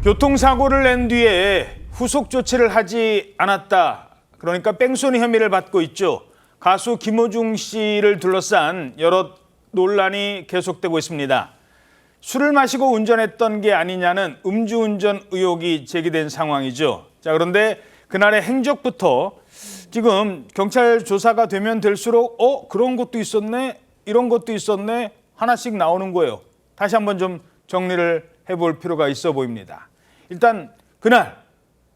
교통사고를 낸 뒤에 후속 조치를 하지 않았다. 그러니까 뺑소니 혐의를 받고 있죠. 가수 김호중 씨를 둘러싼 여러 논란이 계속되고 있습니다. 술을 마시고 운전했던 게 아니냐는 음주운전 의혹이 제기된 상황이죠. 자, 그런데 그날의 행적부터 지금 경찰 조사가 되면 될수록 그런 것도 있었네, 이런 것도 있었네 하나씩 나오는 거예요. 다시 한번 좀 정리를 해볼 필요가 있어 보입니다. 일단 그날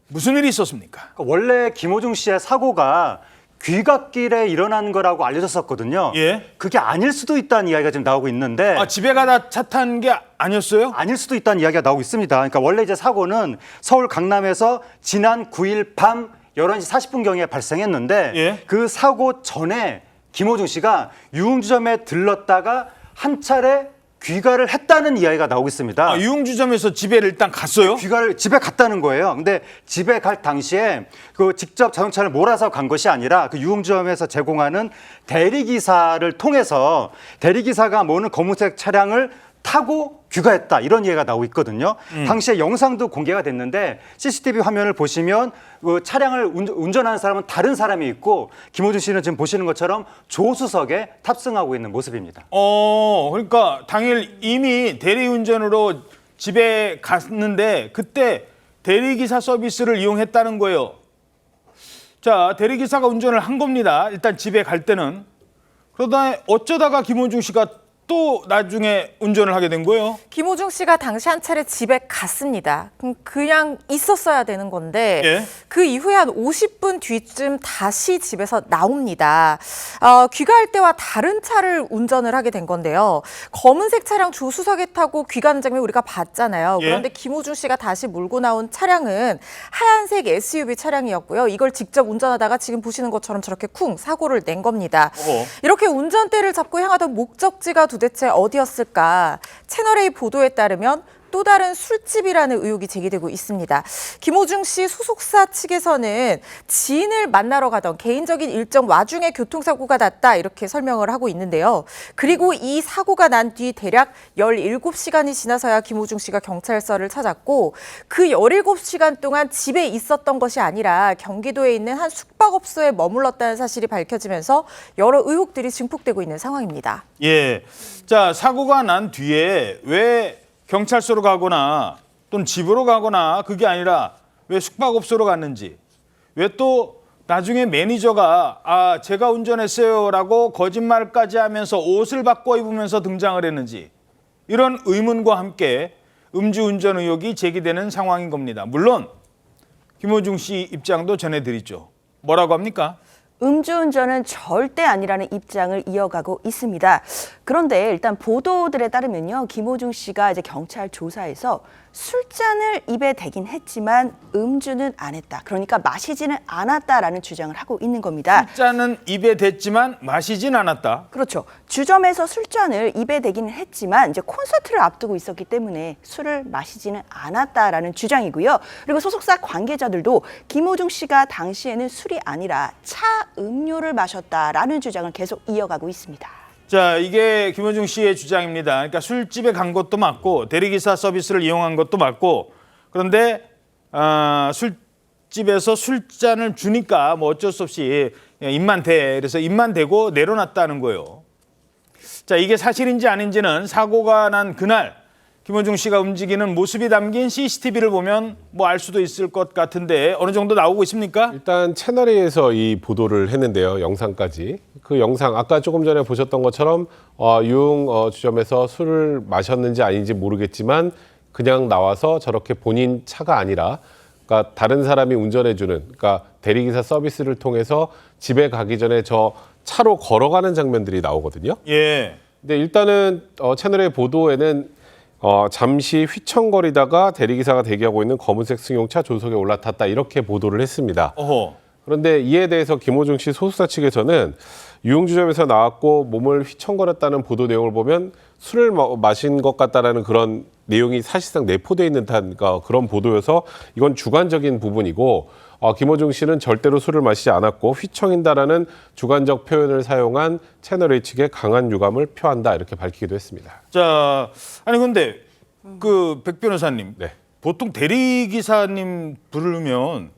무슨 일이 있었습니까? 원래 김호중 씨의 사고가 귀갓길에 일어난 거라고 알려졌었거든요. 예. 그게 아닐 수도 있다는 이야기가 지금 나오고 있는데 집에 가다 차 탄 게 아니었어요? 아닐 수도 있다는 이야기가 나오고 있습니다. 그러니까 원래 이제 사고는 서울 강남에서 지난 9일 밤 11시 40분경에 발생했는데 예. 그 사고 전에 김호중 씨가 유흥주점에 들렀다가 한 차례 귀가를 했다는 이야기가 나오고 있습니다. 유흥주점에서 집에 일단 갔어요? 귀가를 집에 갔다는 거예요. 근데 집에 갈 당시에 그 직접 자동차를 몰아서 간 것이 아니라 그 유흥점에서 제공하는 대리기사를 통해서 대리기사가 모는 검은색 차량을 타고 귀가했다 이런 얘기가 나오고 있거든요. 당시에 영상도 공개가 됐는데 CCTV 화면을 보시면 그 차량을 운전하는 사람은 다른 사람이 있고 김호중 씨는 지금 보시는 것처럼 조수석에 탑승하고 있는 모습입니다. 그러니까 당일 이미 대리운전으로 집에 갔는데 그때 대리기사 서비스를 이용했다는 거예요. 자, 대리기사가 운전을 한 겁니다. 일단 집에 갈 때는. 그러다 어쩌다가 김호중 씨가 또 나중에 운전을 하게 된 거예요? 김호중 씨가 당시 한 차례 집에 갔습니다. 그냥 있었어야 되는 건데 예. 그 이후에 한 50분 뒤쯤 다시 집에서 나옵니다. 귀가할 때와 다른 차를 운전을 하게 된 건데요. 검은색 차량 조수석에 타고 귀가하는 장면 우리가 봤잖아요. 예. 그런데 김호중 씨가 다시 몰고 나온 차량은 하얀색 SUV 차량이었고요. 이걸 직접 운전하다가 지금 보시는 것처럼 저렇게 쿵 사고를 낸 겁니다. 이렇게 운전대를 잡고 향하던 목적지가 도대체 어디였을까? 채널A 보도에 따르면 또 다른 술집이라는 의혹이 제기되고 있습니다. 김호중 씨 소속사 측에서는 지인을 만나러 가던 개인적인 일정 와중에 교통사고가 났다 이렇게 설명을 하고 있는데요. 그리고 이 사고가 난 뒤 대략 17시간이 지나서야 김호중 씨가 경찰서를 찾았고 그 17시간 동안 집에 있었던 것이 아니라 경기도에 있는 한 숙박업소에 머물렀다는 사실이 밝혀지면서 여러 의혹들이 증폭되고 있는 상황입니다. 예. 자, 사고가 난 뒤에 왜 경찰서로 가거나 또는 집으로 가거나 그게 아니라 왜 숙박업소로 갔는지, 왜 또 나중에 매니저가 제가 운전했어요라고 거짓말까지 하면서 옷을 바꿔 입으면서 등장을 했는지, 이런 의문과 함께 음주운전 의혹이 제기되는 상황인 겁니다. 물론 김호중 씨 입장도 전해드리죠. 뭐라고 합니까? 음주운전은 절대 아니라는 입장을 이어가고 있습니다. 그런데 일단 보도들에 따르면요, 김호중 씨가 이제 경찰 조사에서 술잔을 입에 대긴 했지만 음주는 안 했다. 그러니까 마시지는 않았다라는 주장을 하고 있는 겁니다. 술잔은 입에 댔지만 마시진 않았다. 그렇죠. 주점에서 술잔을 입에 대기는 했지만 이제 콘서트를 앞두고 있었기 때문에 술을 마시지는 않았다라는 주장이고요. 그리고 소속사 관계자들도 김호중 씨가 당시에는 술이 아니라 차 음료를 마셨다라는 주장을 계속 이어가고 있습니다. 자, 이게 김호중 씨의 주장입니다. 그러니까 술집에 간 것도 맞고 대리기사 서비스를 이용한 것도 맞고, 그런데 술집에서 술잔을 주니까 뭐 어쩔 수 없이 입만 대, 그래서 입만 대고 내려놨다는 거예요. 자, 이게 사실인지 아닌지는 사고가 난 그날 김호중 씨가 움직이는 모습이 담긴 CCTV를 보면 뭐 알 수도 있을 것 같은데 어느 정도 나오고 있습니까? 일단 채널A에서 이 보도를 했는데요. 영상까지. 그 영상 아까 조금 전에 보셨던 것처럼 유흥주점에서 술을 마셨는지 아닌지 모르겠지만 그냥 나와서 저렇게 본인 차가 아니라 그러니까 다른 사람이 운전해주는, 그러니까 대리기사 서비스를 통해서 집에 가기 전에 저 차로 걸어가는 장면들이 나오거든요. 예. 근데 일단은 채널A 보도에는 잠시 휘청거리다가 대리기사가 대기하고 있는 검은색 승용차 조수석에 올라탔다 이렇게 보도를 했습니다. 그런데 이에 대해서 김호중 씨 소속사 측에서는 유흥주점에서 나왔고 몸을 휘청거렸다는 보도 내용을 보면 술을 마신 것 같다라는 그런 내용이 사실상 내포되어 있는 듯한 그런 보도여서 이건 주관적인 부분이고 김호중 씨는 절대로 술을 마시지 않았고 휘청인다라는 주관적 표현을 사용한 채널A 측의 강한 유감을 표한다 이렇게 밝히기도 했습니다. 자, 아니 근데 그 백 변호사님, 네. 보통 대리기사님 부르면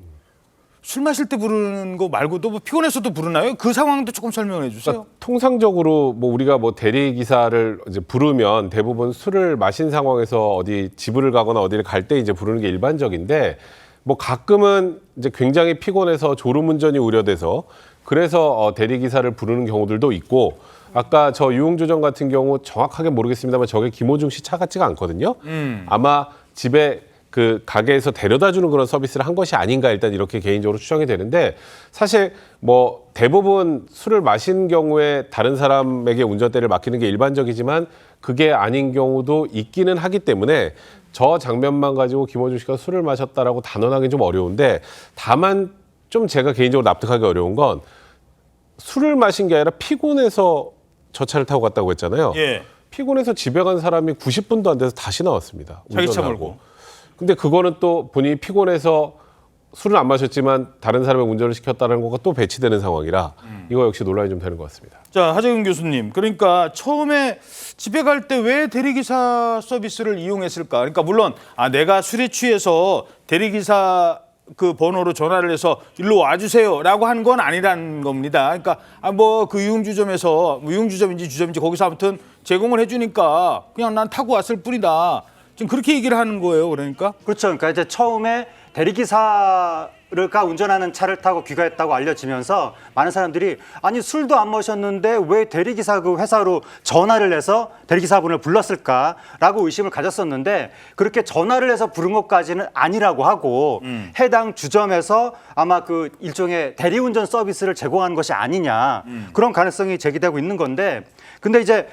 술 마실 때 부르는 거 말고도 뭐 피곤해서도 부르나요? 그 상황도 조금 설명해 주세요. 그러니까 통상적으로 뭐 우리가 뭐 대리 기사를 이제 부르면 대부분 술을 마신 상황에서 어디 지부를 가거나 어디를 갈 때 이제 부르는 게 일반적인데 뭐 가끔은 이제 굉장히 피곤해서 졸음운전이 우려돼서 그래서 대리 기사를 부르는 경우들도 있고 아까 저 유흥주점 같은 경우 정확하게 모르겠습니다만 저게 김호중 씨 차 같지가 않거든요. 아마 집에 그 가게에서 데려다 주는 그런 서비스를 한 것이 아닌가 일단 이렇게 개인적으로 추정이 되는데 사실 뭐 대부분 술을 마신 경우에 다른 사람에게 운전대를 맡기는 게 일반적이지만 그게 아닌 경우도 있기는 하기 때문에 저 장면만 가지고 김호중 씨가 술을 마셨다라고 단언하기는 좀 어려운데 다만 좀 제가 개인적으로 납득하기 어려운 건 술을 마신 게 아니라 피곤해서 저 차를 타고 갔다고 했잖아요. 예. 피곤해서 집에 간 사람이 90분도 안 돼서 다시 나왔습니다. 자기 차 운전하고. 몰고. 근데 그거는 또 본인이 피곤해서 술을 안 마셨지만 다른 사람의 운전을 시켰다는 거가 또 배치되는 상황이라 이거 역시 논란이 좀 되는 것 같습니다. 자, 하재근 교수님. 그러니까 처음에 집에 갈 때 왜 대리기사 서비스를 이용했을까? 그러니까 물론 내가 술에 취해서 대리기사 그 번호로 전화를 해서 일로 와주세요라고 한 건 아니라는 겁니다. 그러니까 뭐 그 유흥주점에서 유흥주점인지 주점인지 거기서 아무튼 제공을 해주니까 그냥 난 타고 왔을 뿐이다. 지금 그렇게 얘기를 하는 거예요. 그러니까. 그렇죠. 그러니까 이제 처음에 대리기사가 운전하는 차를 타고 귀가했다고 알려지면서 많은 사람들이 아니 술도 안 마셨는데 왜 대리기사 그 회사로 전화를 해서 대리기사분을 불렀을까라고 의심을 가졌었는데 그렇게 전화를 해서 부른 것까지는 아니라고 하고 해당 주점에서 아마 그 일종의 대리운전 서비스를 제공하는 것이 아니냐 그런 가능성이 제기되고 있는 건데 근데 이제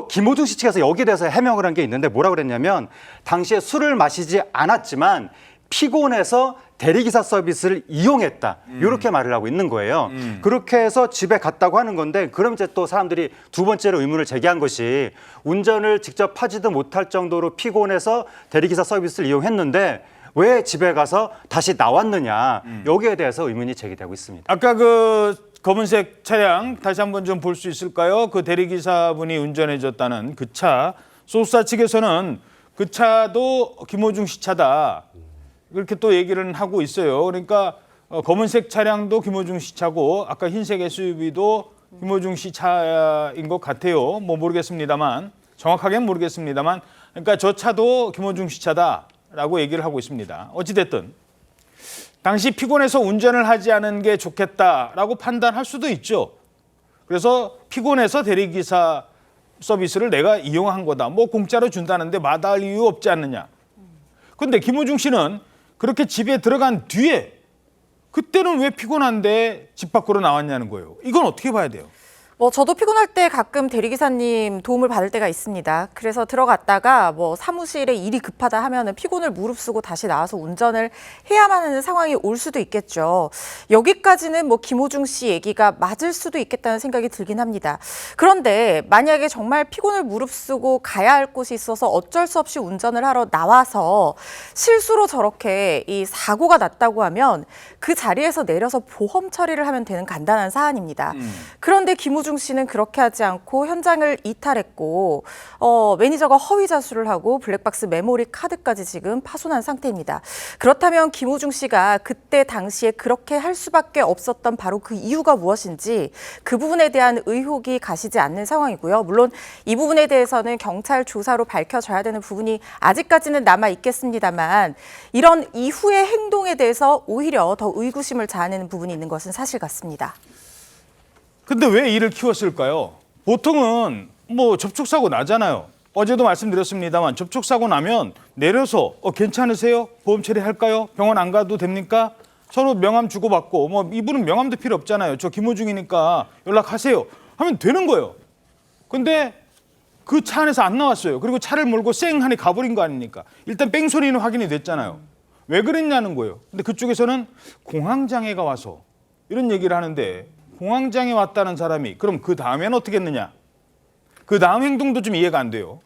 김호중 씨 측에서 여기에 대해서 해명을 한 게 있는데 뭐라고 그랬냐면 당시에 술을 마시지 않았지만 피곤해서 대리기사 서비스를 이용했다. 이렇게 말을 하고 있는 거예요. 그렇게 해서 집에 갔다고 하는 건데 그럼 이제 또 사람들이 두 번째로 의문을 제기한 것이 운전을 직접 하지도 못할 정도로 피곤해서 대리기사 서비스를 이용했는데 왜 집에 가서 다시 나왔느냐. 여기에 대해서 의문이 제기되고 있습니다. 아까 그 검은색 차량 다시 한번 좀 볼 수 있을까요? 그 대리기사분이 운전해줬다는 그 차. 소수사 측에서는 그 차도 김호중 씨 차다. 이렇게 또 얘기를 하고 있어요. 그러니까 검은색 차량도 김호중 씨 차고 아까 흰색 SUV도 김호중 씨 차인 것 같아요. 뭐 모르겠습니다만 정확하게는 모르겠습니다만 그러니까 저 차도 김호중 씨 차다라고 얘기를 하고 있습니다. 어찌됐든 당시 피곤해서 운전을 하지 않은 게 좋겠다라고 판단할 수도 있죠. 그래서 피곤해서 대리기사 서비스를 내가 이용한 거다. 뭐 공짜로 준다는데 마다할 이유 없지 않느냐. 그런데 김호중 씨는 그렇게 집에 들어간 뒤에 그때는 왜 피곤한데 집 밖으로 나왔냐는 거예요. 이건 어떻게 봐야 돼요? 뭐 저도 피곤할 때 가끔 대리기사님 도움을 받을 때가 있습니다. 그래서 들어갔다가 뭐 사무실에 일이 급하다 하면은 피곤을 무릅쓰고 다시 나와서 운전을 해야만 하는 상황이 올 수도 있겠죠. 여기까지는 뭐 김호중 씨 얘기가 맞을 수도 있겠다는 생각이 들긴 합니다. 그런데 만약에 정말 피곤을 무릅쓰고 가야 할 곳이 있어서 어쩔 수 없이 운전을 하러 나와서 실수로 저렇게 이 사고가 났다고 하면 그 자리에서 내려서 보험 처리를 하면 되는 간단한 사안입니다. 그런데 김호중 씨는 그렇게 하지 않고 현장을 이탈했고 매니저가 허위 자수를 하고 블랙박스 메모리 카드까지 지금 파손한 상태입니다. 그렇다면 김호중 씨가 그때 당시에 그렇게 할 수밖에 없었던 바로 그 이유가 무엇인지 그 부분에 대한 의혹이 가시지 않는 상황이고요. 물론 이 부분에 대해서는 경찰 조사로 밝혀져야 되는 부분이 아직까지는 남아 있겠습니다만 이런 이후의 행동에 대해서 오히려 더 의구심을 자아내는 부분이 있는 것은 사실 같습니다. 근데 왜 이를 키웠을까요? 보통은 뭐 접촉사고 나잖아요. 어제도 말씀드렸습니다만 접촉사고 나면 내려서 괜찮으세요? 보험 처리할까요? 병원 안 가도 됩니까? 서로 명함 주고받고 뭐 이분은 명함도 필요 없잖아요. 저 김호중이니까 연락하세요. 하면 되는 거예요. 근데 그 차 안에서 안 나왔어요. 그리고 차를 몰고 쌩하니 가버린 거 아닙니까? 일단 뺑소니는 확인이 됐잖아요. 왜 그랬냐는 거예요. 근데 그쪽에서는 공황장애가 와서 이런 얘기를 하는데 공황장애 왔다는 사람이 그럼 그 다음에는 어떻게 했느냐? 그 다음 행동도 좀 이해가 안 돼요.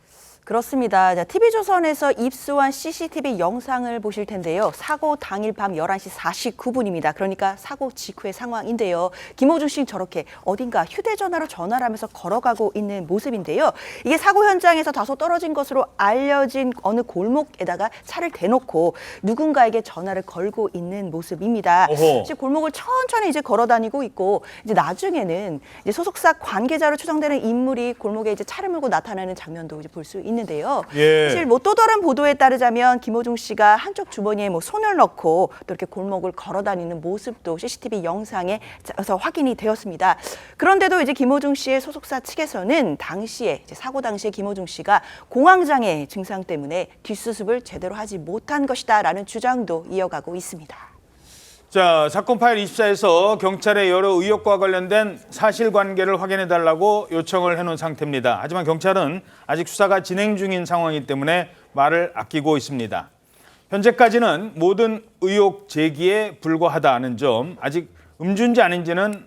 그렇습니다. 자, TV조선에서 입수한 CCTV 영상을 보실 텐데요. 사고 당일 밤 11시 49분입니다. 그러니까 사고 직후의 상황인데요. 김호중 씨 저렇게 어딘가 휴대전화로 전화를 하면서 걸어가고 있는 모습인데요. 이게 사고 현장에서 다소 떨어진 것으로 알려진 어느 골목에다가 차를 대놓고 누군가에게 전화를 걸고 있는 모습입니다. 이제 골목을 천천히 이제 걸어다니고 있고 이제 나중에는 이제 소속사 관계자로 추정되는 인물이 골목에 이제 차를 몰고 나타나는 장면도 이제 볼 수 있는데요. 예. 사실 또 다른 보도에 따르자면 김호중 씨가 한쪽 주머니에 손을 넣고 또 이렇게 골목을 걸어다니는 모습도 CCTV 영상에서 확인이 되었습니다. 그런데도 이제 김호중 씨의 소속사 측에서는 당시에 이제 사고 당시에 김호중 씨가 공황장애 증상 때문에 뒷수습을 제대로 하지 못한 것이다라는 주장도 이어가고 있습니다. 자, 사건 파일 24에서 경찰의 여러 의혹과 관련된 사실관계를 확인해달라고 요청을 해놓은 상태입니다. 하지만 경찰은 아직 수사가 진행 중인 상황이기 때문에 말을 아끼고 있습니다. 현재까지는 모든 의혹 제기에 불과하다는 점, 아직 음주인지 아닌지는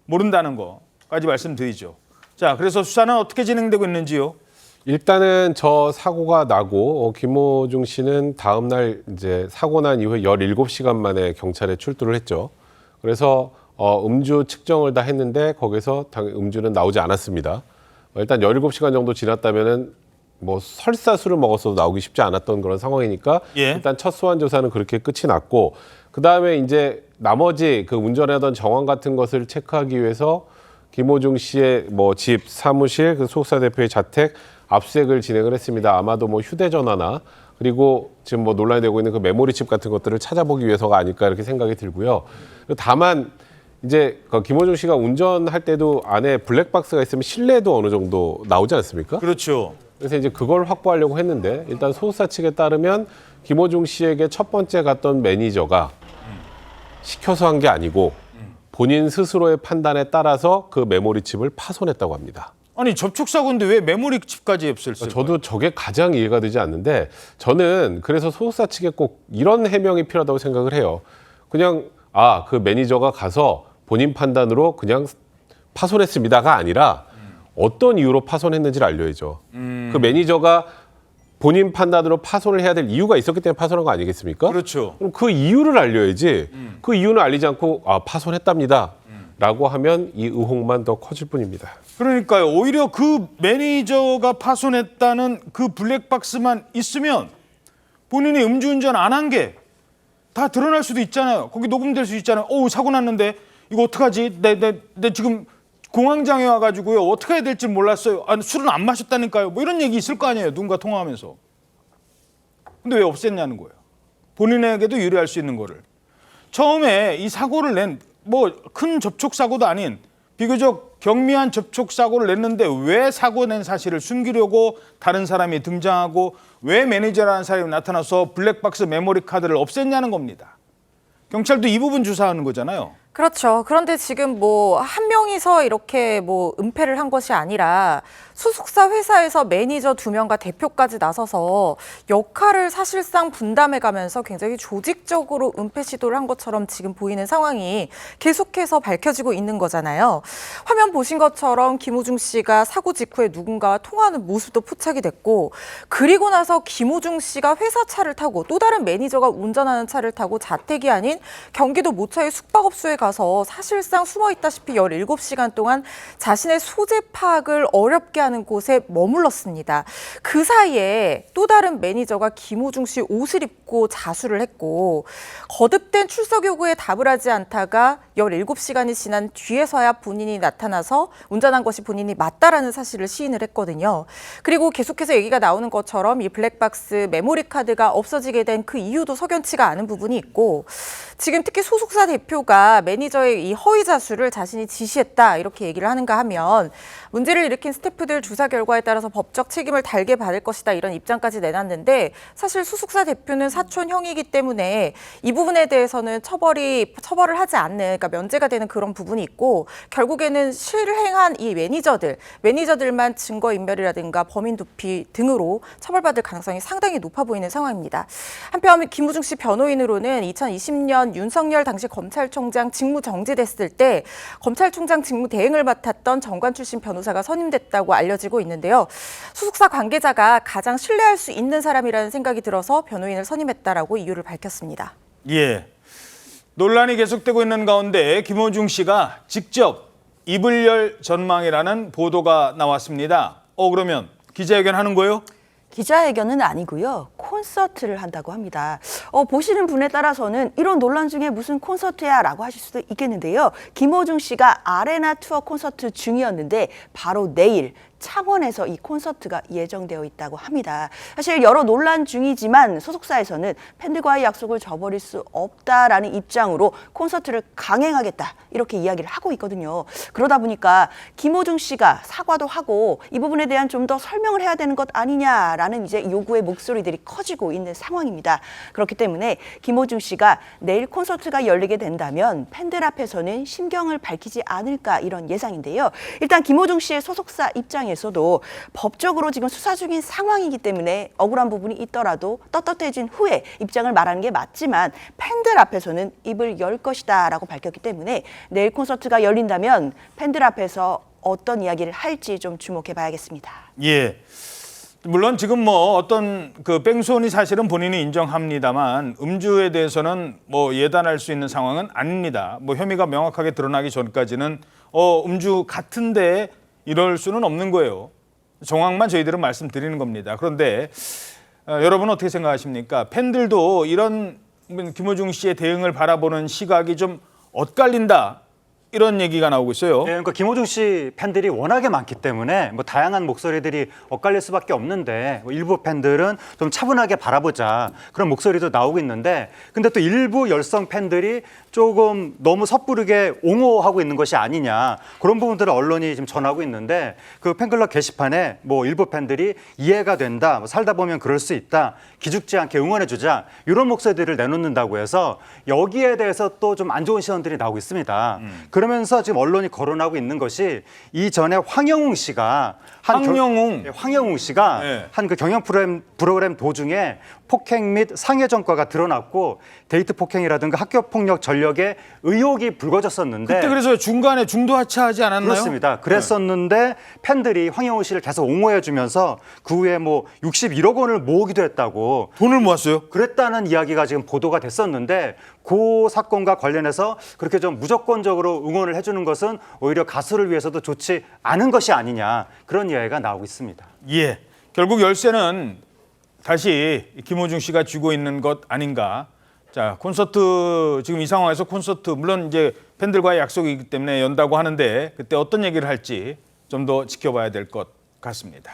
모른다는 거까지 말씀드리죠. 자, 그래서 수사는 어떻게 진행되고 있는지요? 일단은 저 사고가 나고 김호중 씨는 다음 날 이제 사고 난 이후에 17시간 만에 경찰에 출두를 했죠. 그래서 음주 측정을 다 했는데 거기서 음주는 나오지 않았습니다. 일단 17시간 정도 지났다면은 뭐 설사 술을 먹었어도 나오기 쉽지 않았던 그런 상황이니까 예. 일단 첫 소환 조사는 그렇게 끝이 났고 그다음에 이제 나머지 그 운전하던 정황 같은 것을 체크하기 위해서 김호중 씨의 뭐 집, 사무실, 그 소속사 대표의 자택 압수수색을 진행을 했습니다. 아마도 뭐 휴대전화나 그리고 지금 뭐 논란이 되고 있는 그 메모리칩 같은 것들을 찾아보기 위해서가 아닐까 이렇게 생각이 들고요. 다만 이제 그 김호중 씨가 운전할 때도 안에 블랙박스가 있으면 실내도 어느 정도 나오지 않습니까? 그렇죠. 그래서 이제 그걸 확보하려고 했는데 일단 소속사 측에 따르면 김호중 씨에게 첫 번째 갔던 매니저가 시켜서 한 게 아니고 본인 스스로의 판단에 따라서 그 메모리칩을 파손했다고 합니다. 아니, 접촉사고인데 왜 메모리칩까지 없을까요? 저도 저게 가장 이해가 되지 않는데 저는 그래서 소속사 측에 꼭 이런 해명이 필요하다고 생각을 해요. 그냥 그 매니저가 가서 본인 판단으로 그냥 파손했습니다가 아니라 어떤 이유로 파손했는지를 알려야죠. 그 매니저가 본인 판단으로 파손을 해야 될 이유가 있었기 때문에 파손한 거 아니겠습니까? 그렇죠. 그럼 그 이유를 알려야지. 그 이유는 알리지 않고 파손했답니다. 라고 하면 이 의혹만 더 커질 뿐입니다. 그러니까요. 오히려 그 매니저가 파손했다는 그 블랙박스만 있으면 본인이 음주운전 안 한 게 다 드러날 수도 있잖아요. 거기 녹음될 수 있잖아요. 사고 났는데 이거 어떡하지? 내 지금 공황장애 와가지고요. 어떻게 해야 될지 몰랐어요. 술은 안 마셨다니까요. 뭐 이런 얘기 있을 거 아니에요. 누군가 통화하면서. 근데 왜 없앴냐는 거예요. 본인에게도 유리할 수 있는 거를. 처음에 이 사고를 낸 뭐 큰 접촉 사고도 아닌 비교적 경미한 접촉 사고를 냈는데 왜 사고 낸 사실을 숨기려고 다른 사람이 등장하고 왜 매니저라는 사람이 나타나서 블랙박스 메모리 카드를 없앴냐는 겁니다. 경찰도 이 부분 조사하는 거잖아요. 그렇죠. 그런데 지금 뭐 한 명이서 이렇게 뭐 은폐를 한 것이 아니라 소속사 회사에서 매니저 2명과 대표까지 나서서 역할을 사실상 분담해가면서 굉장히 조직적으로 은폐 시도를 한 것처럼 지금 보이는 상황이 계속해서 밝혀지고 있는 거잖아요. 화면 보신 것처럼 김호중 씨가 사고 직후에 누군가와 통화하는 모습도 포착이 됐고 그리고 나서 김호중 씨가 회사 차를 타고 또 다른 매니저가 운전하는 차를 타고 자택이 아닌 경기도 모처의 숙박업소에 가서 사실상 숨어있다시피 17시간 동안 자신의 소재 파악을 어렵게 하는 곳에 머물렀습니다. 그 사이에 또 다른 매니저가 김호중 씨 옷을 입고 자수를 했고 거듭된 출석 요구에 답을 하지 않다가 17시간이 지난 뒤에서야 본인이 나타나서 운전한 것이 본인이 맞다라는 사실을 시인을 했거든요. 그리고 계속해서 얘기가 나오는 것처럼 이 블랙박스 메모리 카드가 없어지게 된 그 이유도 석연치가 않은 부분이 있고 지금 특히 소속사 대표가 매니저의 이 허위 자수를 자신이 지시했다 이렇게 얘기를 하는가 하면 문제를 일으킨 스태프들 조사 결과에 따라서 법적 책임을 달게 받을 것이다 이런 입장까지 내놨는데 사실 소속사 대표는 사촌형이기 때문에 이 부분에 대해서는 처벌을 하지 않는 그러니까 면제가 되는 그런 부분이 있고 결국에는 실행한 이 매니저들만 증거인멸이라든가 범인 도피 등으로 처벌받을 가능성이 상당히 높아 보이는 상황입니다. 한편 김호중 씨 변호인으로는 2020년 윤석열 당시 검찰총장 직무 정지됐을 때 검찰총장 직무 대행을 맡았던 정관 출신 변호사가 선임됐다고 알려지고 있는데요. 소속사 관계자가 가장 신뢰할 수 있는 사람이라는 생각이 들어서 변호인을 선임했다라고 이유를 밝혔습니다. 예. 논란이 계속되고 있는 가운데 김호중 씨가 직접 입을 열 전망이라는 보도가 나왔습니다. 그러면 기자회견 하는 거예요? 기자회견은 아니고요. 콘서트를 한다고 합니다. 보시는 분에 따라서는 이런 논란 중에 무슨 콘서트야 라고 하실 수도 있겠는데요. 김호중 씨가 아레나 투어 콘서트 중이었는데 바로 내일 창원에서 이 콘서트가 예정되어 있다고 합니다. 사실 여러 논란 중이지만 소속사에서는 팬들과의 약속을 저버릴 수 없다라는 입장으로 콘서트를 강행하겠다 이렇게 이야기를 하고 있거든요. 그러다 보니까 김호중 씨가 사과도 하고 이 부분에 대한 좀 더 설명을 해야 되는 것 아니냐라는 이제 요구의 목소리들이 커지고 있는 상황입니다. 그렇기 때문에 김호중 씨가 내일 콘서트가 열리게 된다면 팬들 앞에서는 심경을 밝히지 않을까 이런 예상인데요. 일단 김호중 씨의 소속사 입장에서도 법적으로 지금 수사 중인 상황이기 때문에 억울한 부분이 있더라도 떳떳해진 후에 입장을 말하는 게 맞지만 팬들 앞에서는 입을 열 것이다라고 밝혔기 때문에 내일 콘서트가 열린다면 팬들 앞에서 어떤 이야기를 할지 좀 주목해 봐야겠습니다. 예. 물론 지금 뭐 어떤 그 뺑소니 사실은 본인이 인정합니다만 음주에 대해서는 뭐 예단할 수 있는 상황은 아닙니다. 뭐 혐의가 명확하게 드러나기 전까지는 음주 같은데 이럴 수는 없는 거예요. 정황만 저희들은 말씀드리는 겁니다. 그런데 여러분은 어떻게 생각하십니까? 팬들도 이런 김호중 씨의 대응을 바라보는 시각이 좀 엇갈린다. 이런 얘기가 나오고 있어요. 네, 그러니까 김호중 씨 팬들이 워낙에 많기 때문에 뭐 다양한 목소리들이 엇갈릴 수밖에 없는데 뭐 일부 팬들은 좀 차분하게 바라보자 그런 목소리도 나오고 있는데 근데 또 일부 열성 팬들이 조금 너무 섣부르게 옹호하고 있는 것이 아니냐 그런 부분들을 언론이 지금 전하고 있는데 그 팬클럽 게시판에 뭐 일부 팬들이 이해가 된다, 뭐 살다 보면 그럴 수 있다, 기죽지 않게 응원해주자 이런 목소리들을 내놓는다고 해서 여기에 대해서 또 좀 안 좋은 시선들이 나오고 있습니다. 그러면서 지금 언론이 거론하고 있는 것이 이전에 황영웅 씨가 황영웅 씨가 네. 한 그 경영 프로그램 도중에 폭행 및 상해 전과가 드러났고 데이트 폭행이라든가 학교 폭력 전력에 의혹이 불거졌었는데 그때 그래서 중간에 중도 하차하지 않았나요? 그렇습니다. 그랬었는데 팬들이 황영웅 씨를 계속 옹호해주면서 그 후에 뭐 61억 원을 모으기도 했다고 돈을 모았어요? 그랬다는 이야기가 지금 보도가 됐었는데 그 사건과 관련해서 그렇게 좀 무조건적으로 응원을 해주는 것은 오히려 가수를 위해서도 좋지 않은 것이 아니냐 그런 이야기가 나오고 있습니다. 예. 결국 열쇠는 다시 김호중 씨가 쥐고 있는 것 아닌가. 자, 콘서트 지금 이 상황에서 콘서트 물론 이제 팬들과의 약속이기 때문에 연다고 하는데 그때 어떤 얘기를 할지 좀 더 지켜봐야 될 것 같습니다.